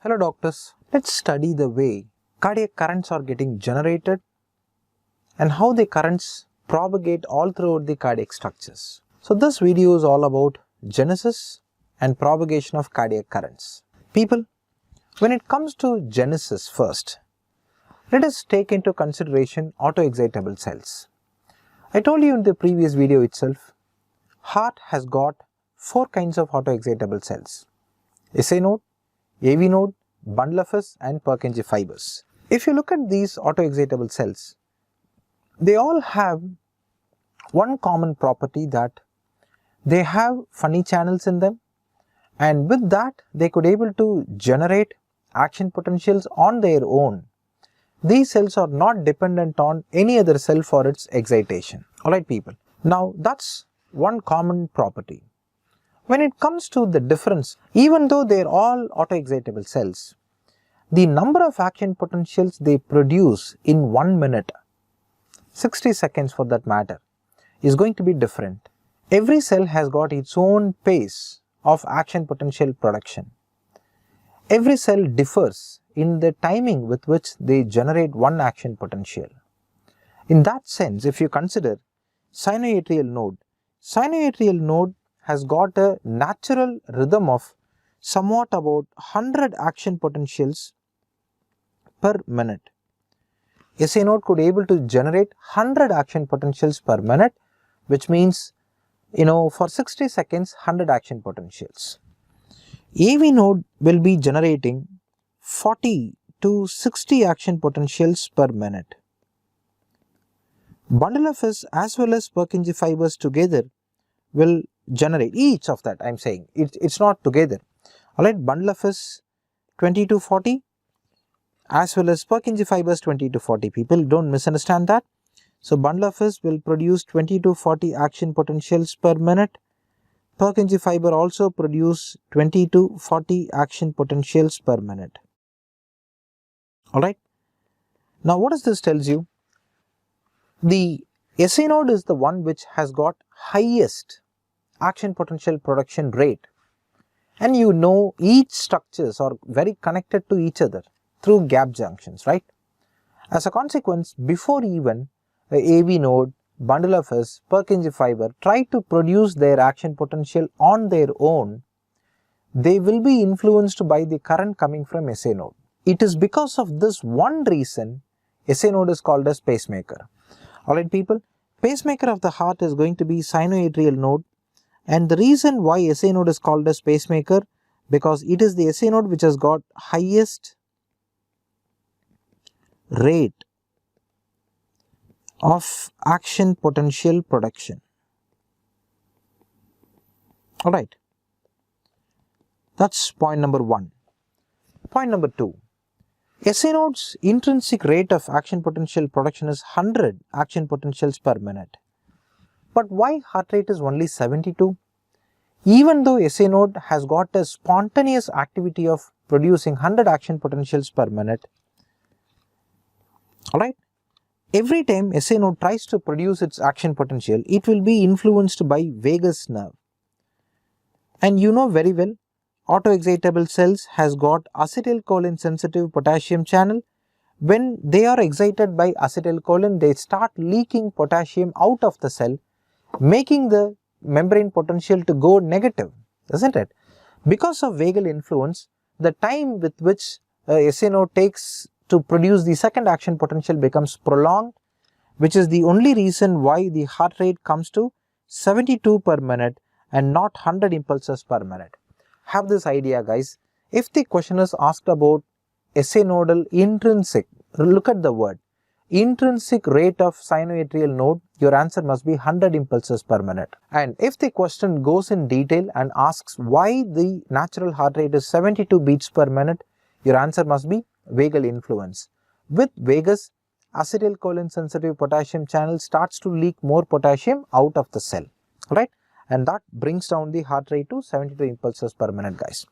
Hello doctors, let's study the way cardiac currents are getting generated and how the currents propagate all throughout the cardiac structures. So this video is all about genesis and propagation of cardiac currents. People, when it comes to genesis first, let us take into consideration autoexcitable cells. I told you in the previous video itself, heart has got 4 kinds of autoexcitable cells: SA node, AV node, bundle of His and Purkinje fibers. If you look at these autoexcitable cells, they all have one common property, that they have funny channels in them, and with that they could able to generate action potentials on their own. These cells are not dependent on any other cell for its excitation. Alright people, now that's one common property. When it comes to the difference, even though they are all autoexcitable cells, the number of action potentials they produce in 1 minute, 60 seconds for that matter, is going to be different. Every cell has got its own pace of action potential production. Every cell differs in the timing with which they generate one action potential. In that sense, if you consider sinoatrial node has got a natural rhythm of somewhat about 100 action potentials per minute. SA node could able to generate 100 action potentials per minute, which means, for 60 seconds 100 action potentials. AV node will be generating 40 to 60 action potentials per minute. Bundle of His as well as Purkinje fibers together will generate, each of that I'm saying, it's not together. Alright, bundle of His 20 to 40 as well as Purkinje fibers 20 to 40. People, don't misunderstand that. So bundle of His will produce 20 to 40 action potentials per minute. Purkinje fiber also produce 20 to 40 action potentials per minute. Alright. Now what does this tells you? The SA node is the one which has got highest action potential production rate, and each structures are very connected to each other through gap junctions, right? As a consequence, before even a AV node, bundle of His, Purkinje fiber try to produce their action potential on their own, they will be influenced by the current coming from SA node. It is because of this one reason SA node is called as pacemaker. Alright people, pacemaker of the heart is going to be sinoatrial node, and the reason why SA node is called as pacemaker, because it is the SA node which has got highest rate of action potential production. Alright, that's point number 1. Point number 2. SA node's intrinsic rate of action potential production is 100 action potentials per minute. But why heart rate is only 72? Even though SA node has got a spontaneous activity of producing 100 action potentials per minute, alright, every time SA node tries to produce its action potential, it will be influenced by vagus nerve. And you know very well, autoexcitable cells has got acetylcholine sensitive potassium channel. When they are excited by acetylcholine, they start leaking potassium out of the cell, making the membrane potential to go negative, isn't it? Because of vagal influence, the time with which SA node takes to produce the second action potential becomes prolonged, which is the only reason why the heart rate comes to 72 per minute and not 100 impulses per minute. Have this idea guys. If the question is asked about SA nodal intrinsic, look at the word, intrinsic rate of sinoatrial node, your answer must be 100 impulses per minute. And if the question goes in detail and asks why the natural heart rate is 72 beats per minute, your answer must be vagal influence. With vagus, acetylcholine sensitive potassium channel starts to leak more potassium out of the cell, right? And that brings down the heart rate to 72 impulses per minute guys.